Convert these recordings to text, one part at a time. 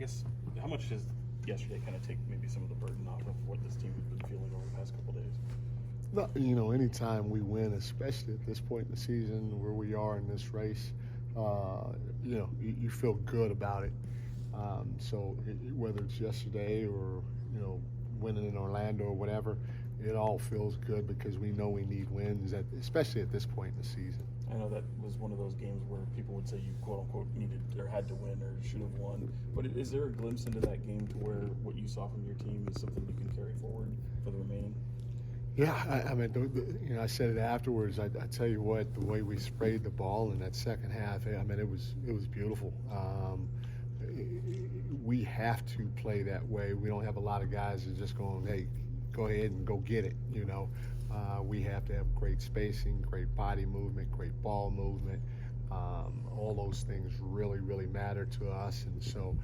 guess, how much does yesterday kind of take maybe some of the burden off of what this team has been feeling over the past couple of days? No, you know, anytime we win, especially at this point in the season where we are in this race, you know, you feel good about it. Whether it's yesterday or, you know, winning in Orlando or whatever, it all feels good because we know we need wins, especially at this point in the season. I know that was one of those games where people would say you quote unquote needed or had to win or should have won. But is there a glimpse into that game to where what you saw from your team is something you can carry forward for the remaining? Yeah, I mean, you know, I said it afterwards. I tell you what, the way we sprayed the ball in that second half, I mean, it was beautiful. We have to play that way. We don't have a lot of guys that just going, hey, go ahead and go get it. You know, we have to have great spacing, great body movement, great ball movement. All those things really, really matter to us, and so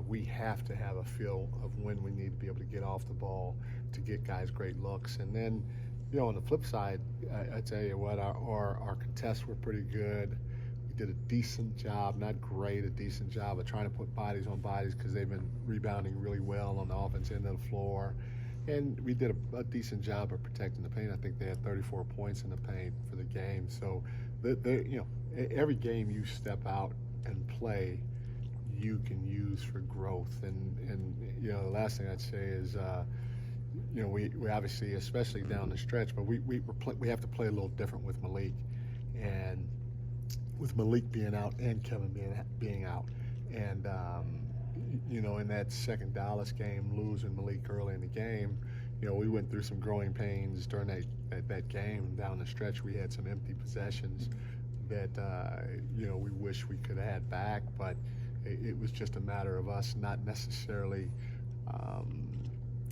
we have to have a feel of when we need to be able to get off the ball to get guys great looks. And then, you know, on the flip side, I tell you what, our contests were pretty good. We did a decent job, not great, a decent job of trying to put bodies on bodies because they've been rebounding really well on the offense end of the floor. And we did a decent job of protecting the paint. I think they had 34 points in the paint for the game. So, you know, every game you step out and play, you can use for growth. And you know, the last thing I'd say is, you know, we obviously, especially down the stretch, but we have to play a little different with Malik, and with Malik being out and Kevin being out, and you know, in that second Dallas game, losing Malik early in the game, you know, we went through some growing pains during that game. Down the stretch, we had some empty possessions that you know, we wish we could have had back, but it was just a matter of us not necessarily,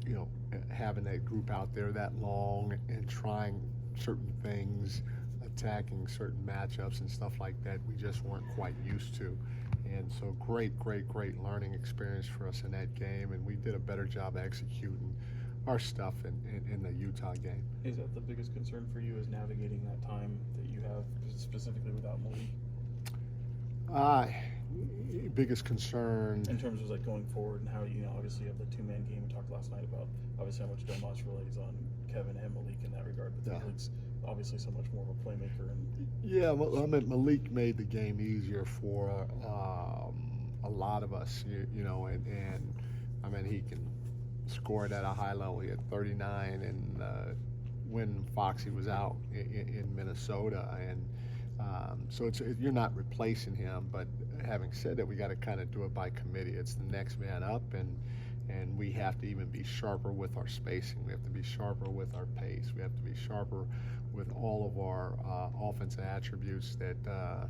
you know, having that group out there that long and trying certain things, attacking certain matchups and stuff like that we just weren't quite used to. And so great learning experience for us in that game, and we did a better job executing our stuff in the Utah game. Is that the biggest concern for you, is navigating that time that you have specifically without Malik? Biggest concern in terms of like going forward and how, you know, obviously you have the two-man game. We talked last night about obviously how much Domas relies on Kevin and Malik in that regard, but Malik's obviously so much more of a playmaker. And yeah, I mean, Malik made the game easier for a lot of us, you know, and I mean, he can score it at a high level. He had 39 and when Foxy was out in Minnesota, and so you're not replacing him, but having said that, we got to kind of do it by committee. It's the next man up, and we have to even be sharper with our spacing. We have to be sharper with our pace. We have to be sharper with all of our offensive attributes that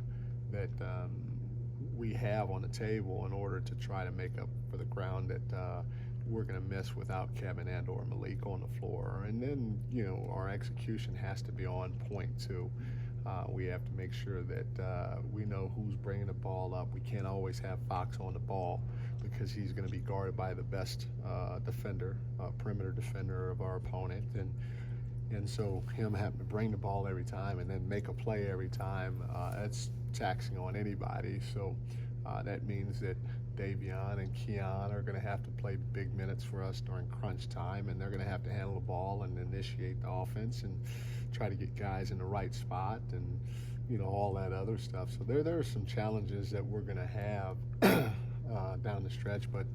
we have on the table in order to try to make up for the ground that we're going to miss without Kevin and or Malik on the floor. And then, you know, our execution has to be on point too. We have to make sure that we know who's bringing the ball up. We can't always have Fox on the ball because he's going to be guarded by the best defender, perimeter defender of our opponent. And so him having to bring the ball every time and then make a play every time, that's taxing on anybody. So that means that Davion and Keon are going to have to play big minutes for us during crunch time, and they're going to have to handle the ball and initiate the offense and try to get guys in the right spot and, you know, all that other stuff. So there are some challenges that we're going to have down the stretch, but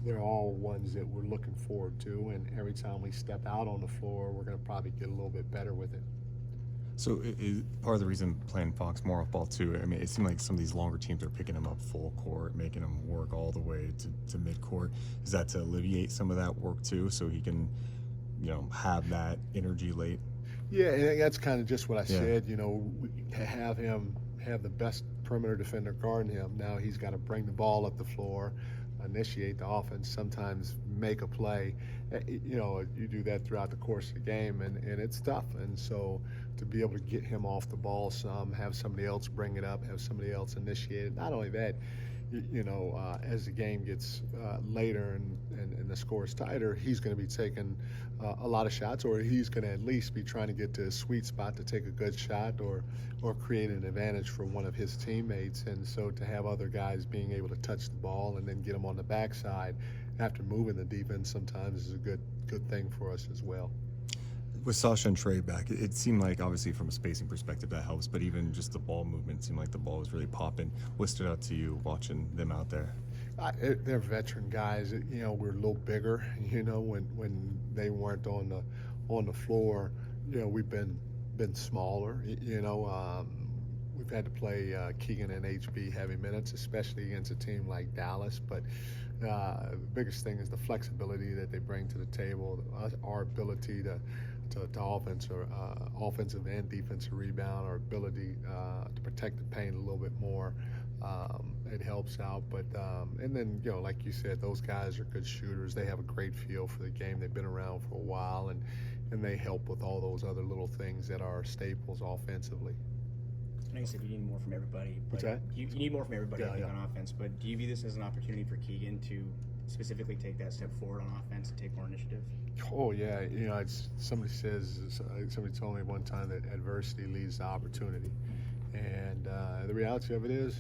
they're all ones that we're looking forward to, and every time we step out on the floor, we're going to probably get a little bit better with it. So is part of the reason playing Fox more off ball too, I mean, it seemed like some of these longer teams are picking him up full court, making him work all the way to mid-court. Is that to alleviate some of that work too, so he can, you know, have that energy late? Yeah, and that's kind of just what I said. You know, to have him have the best perimeter defender guarding him, now he's got to bring the ball up the floor, initiate the offense, sometimes make a play. You know, you do that throughout the course of the game, and it's tough. And so to be able to get him off the ball some, have somebody else bring it up, have somebody else initiate it. Not only that, as the game gets later and the score is tighter, he's going to be taking a lot of shots, or he's going to at least be trying to get to a sweet spot to take a good shot or create an advantage for one of his teammates. And so to have other guys being able to touch the ball and then get them on the backside after moving the defense sometimes is a good thing for us as well. With Sasha and Trey back, it seemed like, obviously from a spacing perspective, that helps, but even just the ball movement, it seemed like the ball was really popping. What stood out to you watching them out there? They're veteran guys. We're a little bigger. When they weren't on the floor, we've been smaller. We've had to play Keegan and HB heavy minutes, especially against a team like Dallas. But the biggest thing is the flexibility that they bring to the table, our ability to offensive and defensive rebound, our ability to protect the paint a little bit more. It helps out, but and then like you said, those guys are good shooters. They have a great feel for the game. They've been around for a while, and they help with all those other little things that are staples offensively. I know you said you need more from everybody. What's that? You need more from everybody, Yeah, I think, yeah. on offense. But do you view this as an opportunity for Keegan to specifically take that step forward on offense and take more initiative? Oh yeah, somebody told me one time that adversity leads to opportunity, and the reality of it is,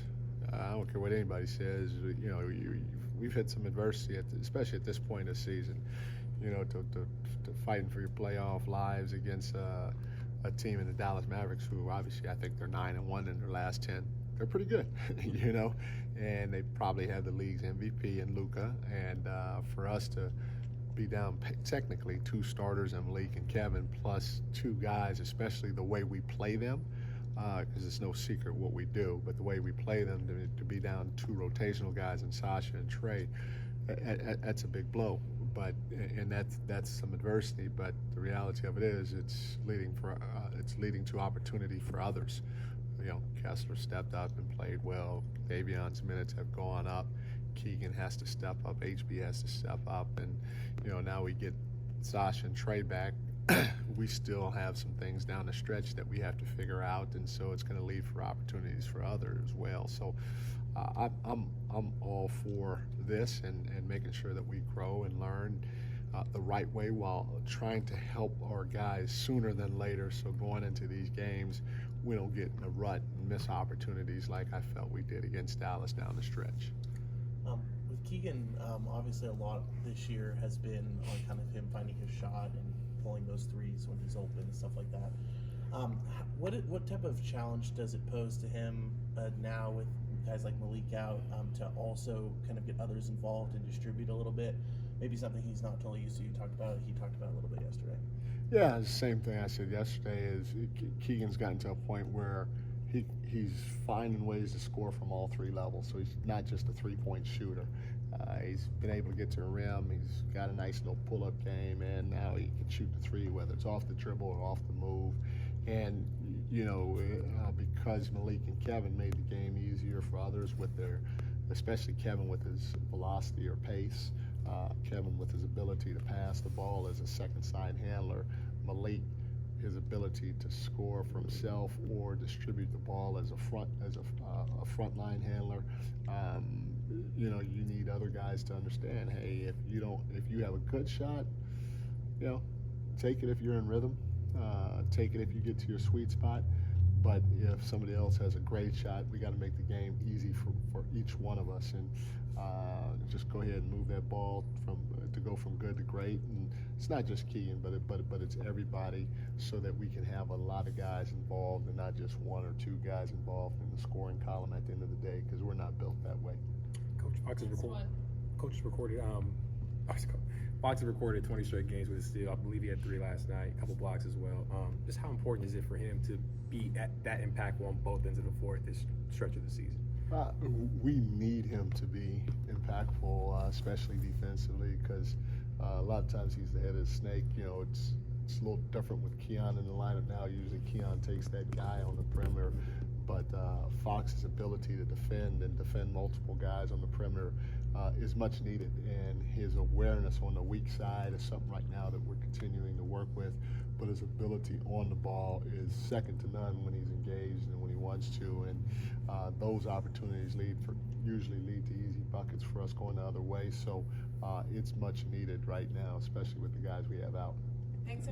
I don't care what anybody says. We've had some adversity, especially at this point of the season. To fighting for your playoff lives against a team in the Dallas Mavericks, who obviously I think they're 9-1 in their last 10. They're pretty good, and they probably have the league's MVP in Luka. And for us to be down technically 2 starters in Malik and Kevin, plus 2 guys, especially the way we play them, because it's no secret what we do, but the way we play them, to be down 2 rotational guys in Sasha and Trey, that's a big blow. But that's some adversity. But the reality of it is, it's leading to opportunity for others. Kessler stepped up and played well. Davion's minutes have gone up. Keegan has to step up. HB has to step up, and now we get Sasha and Trey back. We still have some things down the stretch that we have to figure out, and so it's going to lead for opportunities for others as well. So I'm all for this and making sure that we grow and learn the right way while trying to help our guys sooner than later. So going into these games, we don't get in a rut and miss opportunities like I felt we did against Dallas down the stretch. With Keegan, obviously a lot this year has been on kind of him finding his shot and pulling those threes when he's open and stuff like that. What type of challenge does it pose to him now with guys like Malik out to also kind of get others involved and distribute a little bit? Maybe something he's not totally used to. He talked about it a little bit yesterday. Yeah, the same thing I said yesterday is Keegan's gotten to a point where he's finding ways to score from all 3 levels. So he's not just a 3-point shooter. He's been able to get to the rim. He's got a nice little pull-up game, and now he can shoot the 3, whether it's off the dribble or off the move. And because Malik and Kevin made the game easier for others with especially Kevin with his velocity or pace, Kevin with his ability to pass the ball as a second side handler, Malik his ability to score for himself or distribute the ball as a front line handler. You need other guys to understand, hey, if you have a good shot, take it if you're in rhythm, take it if you get to your sweet spot. But if somebody else has a great shot, we got to make the game easy for each one of us, and just go ahead and move that ball to go from good to great. And it's not just Keegan, but it's everybody, so that we can have a lot of guys involved and not just 1 or 2 guys involved in the scoring column at the end of the day, because we're not built that way. Coach Fox has recorded 20 straight games with a steal. I believe he had 3 last night, a couple blocks as well. Just how important is it for him to be that impactful on both ends of the floor at this stretch of the season? We need him to be impactful, especially defensively, because a lot of times he's the head of the snake. It's a little different with Keon in the lineup now. Usually Keon takes that guy on the perimeter, but Fox's ability to defend multiple guys on the perimeter is much needed, and his awareness on the weak side is something right now that we're continuing to work with. but his ability on the ball is second to none when he's engaged and when he wants to. And those opportunities usually lead to easy buckets for us going the other way. So it's much needed right now, especially with the guys we have out. Thanks.